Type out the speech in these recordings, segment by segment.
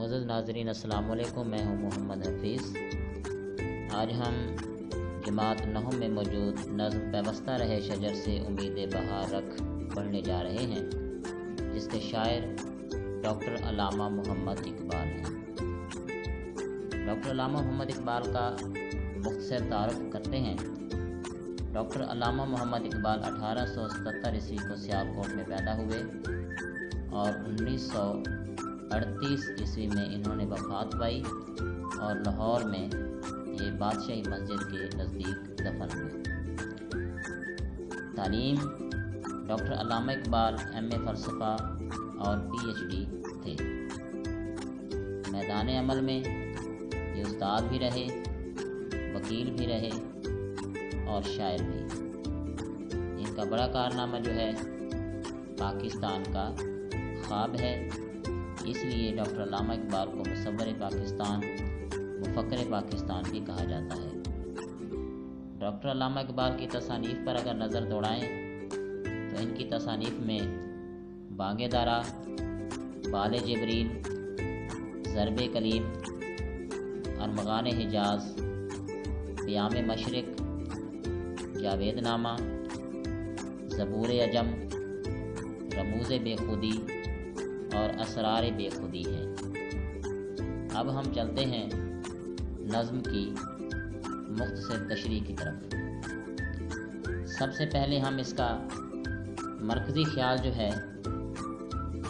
معزز ناظرین السلام علیکم، میں ہوں محمد حفیظ۔ آج ہم جماعت نہم میں موجود نظم پیوستہ رہے شجر سے امید بہار رکھ پڑھنے جا رہے ہیں، جس کے شاعر ڈاکٹر علامہ محمد اقبال ہیں۔ ڈاکٹر علامہ محمد اقبال کا مختصر تعارف کرتے ہیں۔ ڈاکٹر علامہ محمد اقبال 1877 عیسوی کو سیالکوٹ میں پیدا ہوئے اور 1938 عیسوی میں انہوں نے وفات پائی اور لاہور میں یہ بادشاہی مسجد کے نزدیک دفن ہوئے۔ تعلیم: ڈاکٹر علامہ اقبال ایم اے فلسفہ اور پی ایچ ڈی تھے۔ میدان عمل میں یہ استاد بھی رہے، وکیل بھی رہے اور شاعر بھی۔ ان کا بڑا کارنامہ جو ہے پاکستان کا خواب ہے، اس لیے ڈاکٹر علامہ اقبال کو مصور پاکستان، مفکر پاکستان بھی کہا جاتا ہے۔ ڈاکٹر علامہ اقبال کی تصانیف پر اگر نظر دوڑائیں تو ان کی تصانیف میں بانگ درا، بال جبریل، ضرب کلیم، ارمغان حجاز، پیام مشرق، جاوید نامہ، زبور عجم، رموز بے خودی اور اسرار بے خودی ہیں۔ اب ہم چلتے ہیں نظم کی مختصر تشریح کی طرف۔ سب سے پہلے ہم اس کا مرکزی خیال جو ہے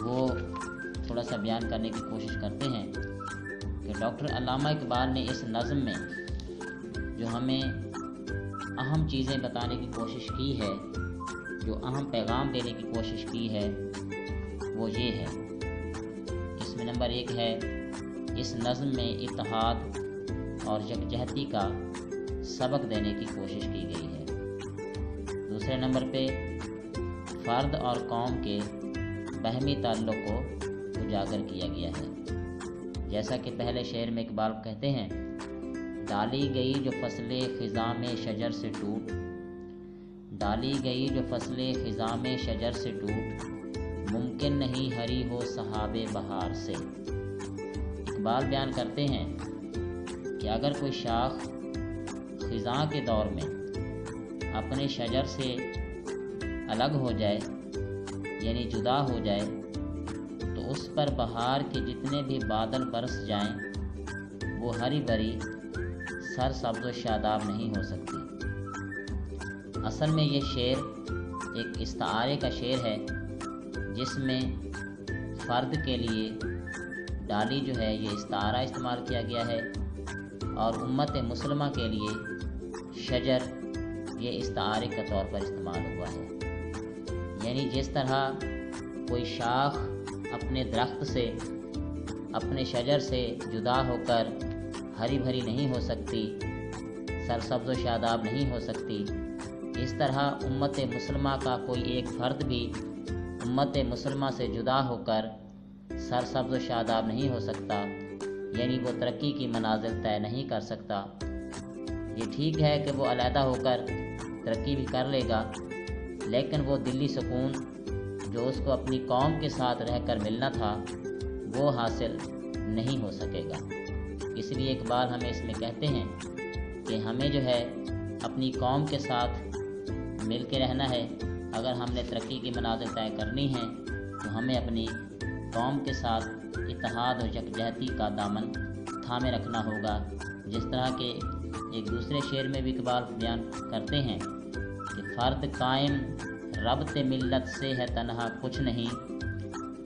وہ تھوڑا سا بیان کرنے کی کوشش کرتے ہیں کہ ڈاکٹر علامہ اقبال نے اس نظم میں جو ہمیں اہم چیزیں بتانے کی کوشش کی ہے، جو اہم پیغام دینے کی کوشش کی ہے، وہ یہ ہے۔ اس میں نمبر 1 ہے، اس نظم میں اتحاد اور یکجہتی کا سبق دینے کی کوشش کی گئی ہے۔ دوسرے نمبر پہ فرد اور قوم کے باہمی تعلق کو اجاگر کیا گیا ہے۔ جیسا کہ پہلے شعر میں اقبال کہتے ہیں، ڈالی گئی جو فصل خزاں میں شجر سے ٹوٹ، ڈالی گئی جو فصل خزاں میں شجر سے ٹوٹ، ممکن نہیں ہری ہو صحاب بہار سے۔ اقبال بیان کرتے ہیں کہ اگر کوئی شاخ خزاں کے دور میں اپنے شجر سے الگ ہو جائے، یعنی جدا ہو جائے، تو اس پر بہار کے جتنے بھی بادل برس جائیں وہ ہری بھری سر سبز و شاداب نہیں ہو سکتی۔ اصل میں یہ شعر ایک استعارے کا شعر ہے، جس میں فرد کے لیے ڈالی جو ہے یہ استعارہ استعمال کیا گیا ہے، اور امت مسلمہ کے لیے شجر یہ استعارے کے طور پر استعمال ہوا ہے۔ یعنی جس طرح کوئی شاخ اپنے درخت سے، اپنے شجر سے جدا ہو کر ہری بھری نہیں ہو سکتی، سرسبز و شاداب نہیں ہو سکتی، اس طرح امت مسلمہ کا کوئی ایک فرد بھی امت مسلمہ سے جدا ہو کر سرسبز و شاداب نہیں ہو سکتا، یعنی وہ ترقی کی منازل طے نہیں کر سکتا۔ یہ ٹھیک ہے کہ وہ علیحدہ ہو کر ترقی بھی کر لے گا، لیکن وہ دلی سکون جو اس کو اپنی قوم کے ساتھ رہ کر ملنا تھا وہ حاصل نہیں ہو سکے گا۔ اس لیے اقبال ہمیں اس میں کہتے ہیں کہ ہمیں جو ہے اپنی قوم کے ساتھ مل کے رہنا ہے۔ اگر ہم نے ترقی کی منازل طے کرنی ہے تو ہمیں اپنی قوم کے ساتھ اتحاد اور یکجہتی کا دامن تھامے رکھنا ہوگا۔ جس طرح کہ ایک دوسرے شعر میں بھی اقبال بیان کرتے ہیں کہ فرد قائم ربط ملت سے ہے تنہا کچھ نہیں،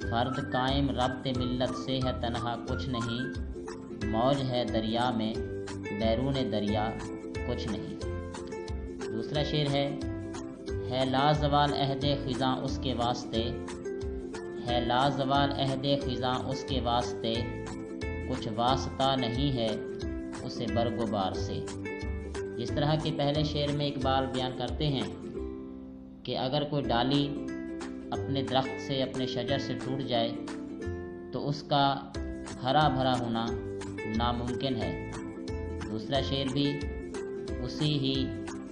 فرد قائم ربط ملت سے ہے تنہا کچھ نہیں، موج ہے دریا میں بیرون دریا کچھ نہیں۔ دوسرا شعر ہے لازوال عہد خزاں اس کے واسطے، ہے لازوال عہد خزاں اس کے واسطے، کچھ واسطہ نہیں ہے اسے برگ و بار سے۔ جس طرح کہ پہلے شعر میں اقبال بیان کرتے ہیں کہ اگر کوئی ڈالی اپنے درخت سے، اپنے شجر سے ٹوٹ جائے تو اس کا ہرا بھرا ہونا ناممکن ہے۔ دوسرا شعر بھی اسی ہی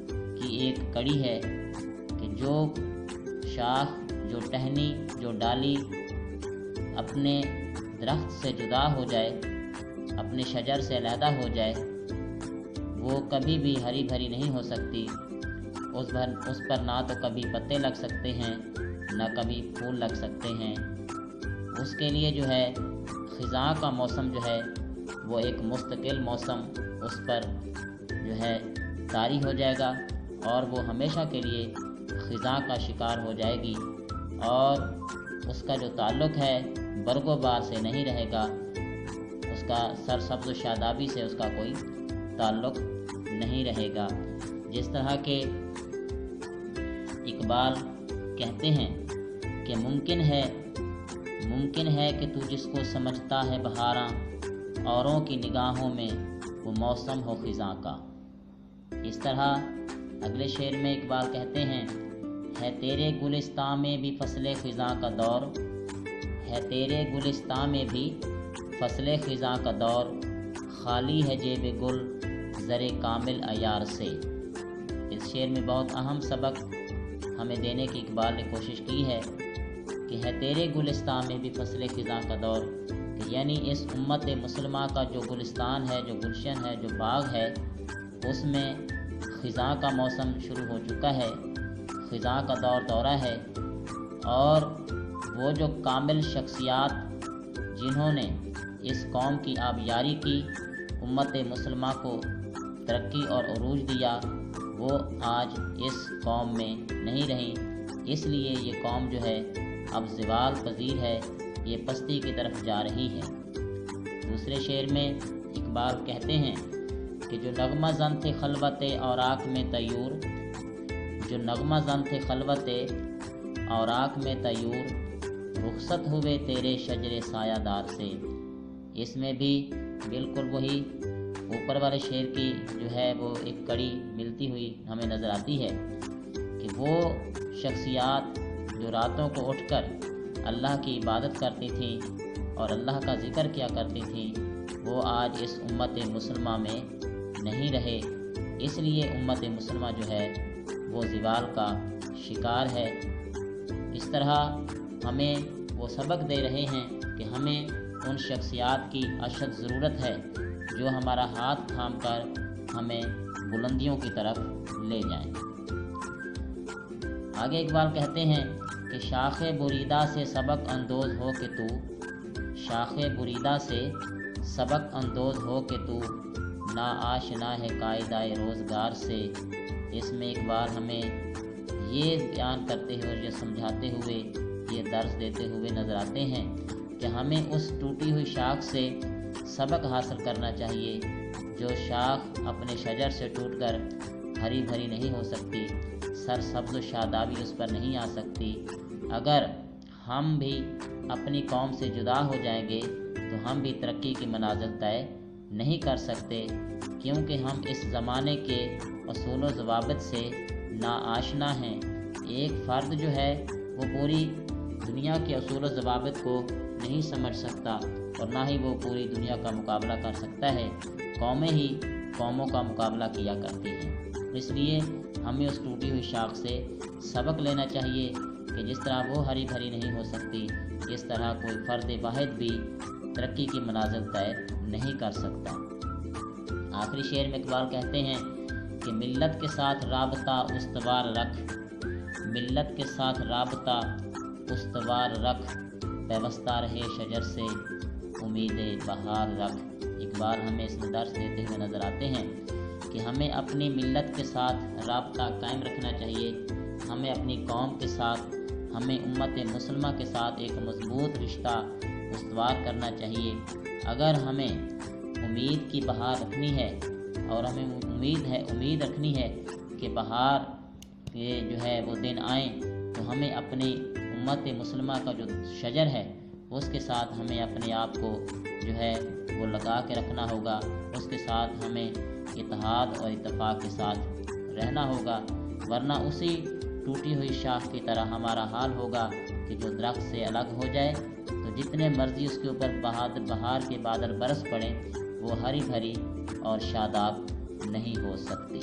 کی ایک کڑی ہے کہ جو شاخ، جو ٹہنی، جو ڈالی اپنے درخت سے جدا ہو جائے، اپنے شجر سے علیحدہ ہو جائے، وہ کبھی بھی ہری بھری نہیں ہو سکتی۔ اس پر نہ تو کبھی پتے لگ سکتے ہیں، نہ کبھی پھول لگ سکتے ہیں۔ اس کے لیے جو ہے خزاں کا موسم جو ہے وہ ایک مستقل موسم اس پر جو ہے طاری ہو جائے گا، اور وہ ہمیشہ کے لیے خزاں کا شکار ہو جائے گی، اور اس کا جو تعلق ہے برگ و بار سے نہیں رہے گا، اس کا سرسبز و شادابی سے اس کا کوئی تعلق نہیں رہے گا۔ جس طرح کہ اقبال کہتے ہیں کہ ممکن ہے کہ تو جس کو سمجھتا ہے بہاراں، اوروں کی نگاہوں میں وہ موسم ہو خزاں کا۔ اس طرح اگلے شعر میں اقبال کہتے ہیں، ہے تیرے گلستان میں بھی فصل خزاں کا دور، ہے تیرے گلستان میں بھی فصل خزاں کا دور، خالی ہے جیب گل زر کامل عیار سے۔ اس شعر میں بہت اہم سبق ہمیں دینے کی اقبال نے کوشش کی ہے کہ ہے تیرے گلستان میں بھی فصل خزاں کا دور، کہ یعنی اس امت مسلمہ کا جو گلستان ہے، جو گلشن ہے، جو باغ ہے، اس میں خزاں کا موسم شروع ہو چکا ہے، خزاں کا دورہ ہے، اور وہ جو کامل شخصیات جنہوں نے اس قوم کی آبیاری کی، امت مسلمہ کو ترقی اور عروج دیا، وہ آج اس قوم میں نہیں رہیں۔ اس لیے یہ قوم جو ہے اب زوال پذیر ہے، یہ پستی کی طرف جا رہی ہے۔ دوسرے شعر میں اقبال کہتے ہیں کہ جو نغمہ زن تھے خلوت اوراق میں طیور، جو نغمہ زن تھے خلوت اوراق میں طیور، رخصت ہوئے تیرے شجر سایہ دار سے۔ اس میں بھی بالکل وہی اوپر والے شعر کی جو ہے وہ ایک کڑی ملتی ہوئی ہمیں نظر آتی ہے کہ وہ شخصیات جو راتوں کو اٹھ کر اللہ کی عبادت کرتی تھیں اور اللہ کا ذکر کیا کرتی تھیں، وہ آج اس امت مسلمہ میں نہیں رہے۔ اس لیے امت مسلمہ جو ہے وہ زوال کا شکار ہے۔ اس طرح ہمیں وہ سبق دے رہے ہیں کہ ہمیں ان شخصیات کی اشد ضرورت ہے جو ہمارا ہاتھ تھام کر ہمیں بلندیوں کی طرف لے جائیں۔ آگے اقبال کہتے ہیں کہ شاخ بریدہ سے سبق اندوز ہو کہ تو، شاخ بریدہ سے سبق اندوز ہو کہ تو، نا آشنا ہے قاعدہ روزگار سے۔ اس میں اقبال ہمیں یہ بیان کرتے ہوئے، یہ سمجھاتے ہوئے، یہ درس دیتے ہوئے نظر آتے ہیں کہ ہمیں اس ٹوٹی ہوئی شاخ سے سبق حاصل کرنا چاہیے۔ جو شاخ اپنے شجر سے ٹوٹ کر ہری بھری نہیں ہو سکتی، سر سبز و شادابی اس پر نہیں آ سکتی، اگر ہم بھی اپنی قوم سے جدا ہو جائیں گے تو ہم بھی ترقی کی منازل طے نہیں کر سکتے، کیونکہ ہم اس زمانے کے اصول و ضوابط سے ناآشنا ہیں۔ ایک فرد جو ہے وہ پوری دنیا کے اصول و ضوابط کو نہیں سمجھ سکتا، اور نہ ہی وہ پوری دنیا کا مقابلہ کر سکتا ہے، قومیں ہی قوموں کا مقابلہ کیا کرتی ہیں۔ اس لیے ہمیں اس ٹوٹی ہوئی شاخ سے سبق لینا چاہیے کہ جس طرح وہ ہری بھری نہیں ہو سکتی، اس طرح کوئی فرد واحد بھی ترقی کی منازل طے نہیں کر سکتا۔ آخری شعر میں اقبال کہتے ہیں کہ ملت کے ساتھ رابطہ استوار رکھ، ملت کے ساتھ رابطہ استوار رکھ، پیوستہ رہے شجر سے امید بہار رکھ۔ اقبال ہمیں اس میں درس دیتے ہوئے نظر آتے ہیں کہ ہمیں اپنی ملت کے ساتھ رابطہ قائم رکھنا چاہیے، ہمیں اپنی قوم کے ساتھ، ہمیں امت مسلمہ کے ساتھ ایک مضبوط رشتہ استوار کرنا چاہیے۔ اگر ہمیں امید کی بہار رکھنی ہے، اور ہمیں امید رکھنی ہے کہ بہار یہ جو ہے وہ دن آئیں، تو ہمیں اپنی امت مسلمہ کا جو شجر ہے اس کے ساتھ ہمیں اپنے آپ کو جو ہے وہ لگا کے رکھنا ہوگا، اس کے ساتھ ہمیں اتحاد اور اتفاق کے ساتھ رہنا ہوگا، ورنہ اسی ٹوٹی ہوئی شاخ کی طرح ہمارا حال ہوگا کہ جو درخت سے الگ ہو جائے تو جتنے مرضی اس کے اوپر بہار کے بادل برس پڑیں، وہ ہری بھری اور شاداب نہیں ہو سکتی۔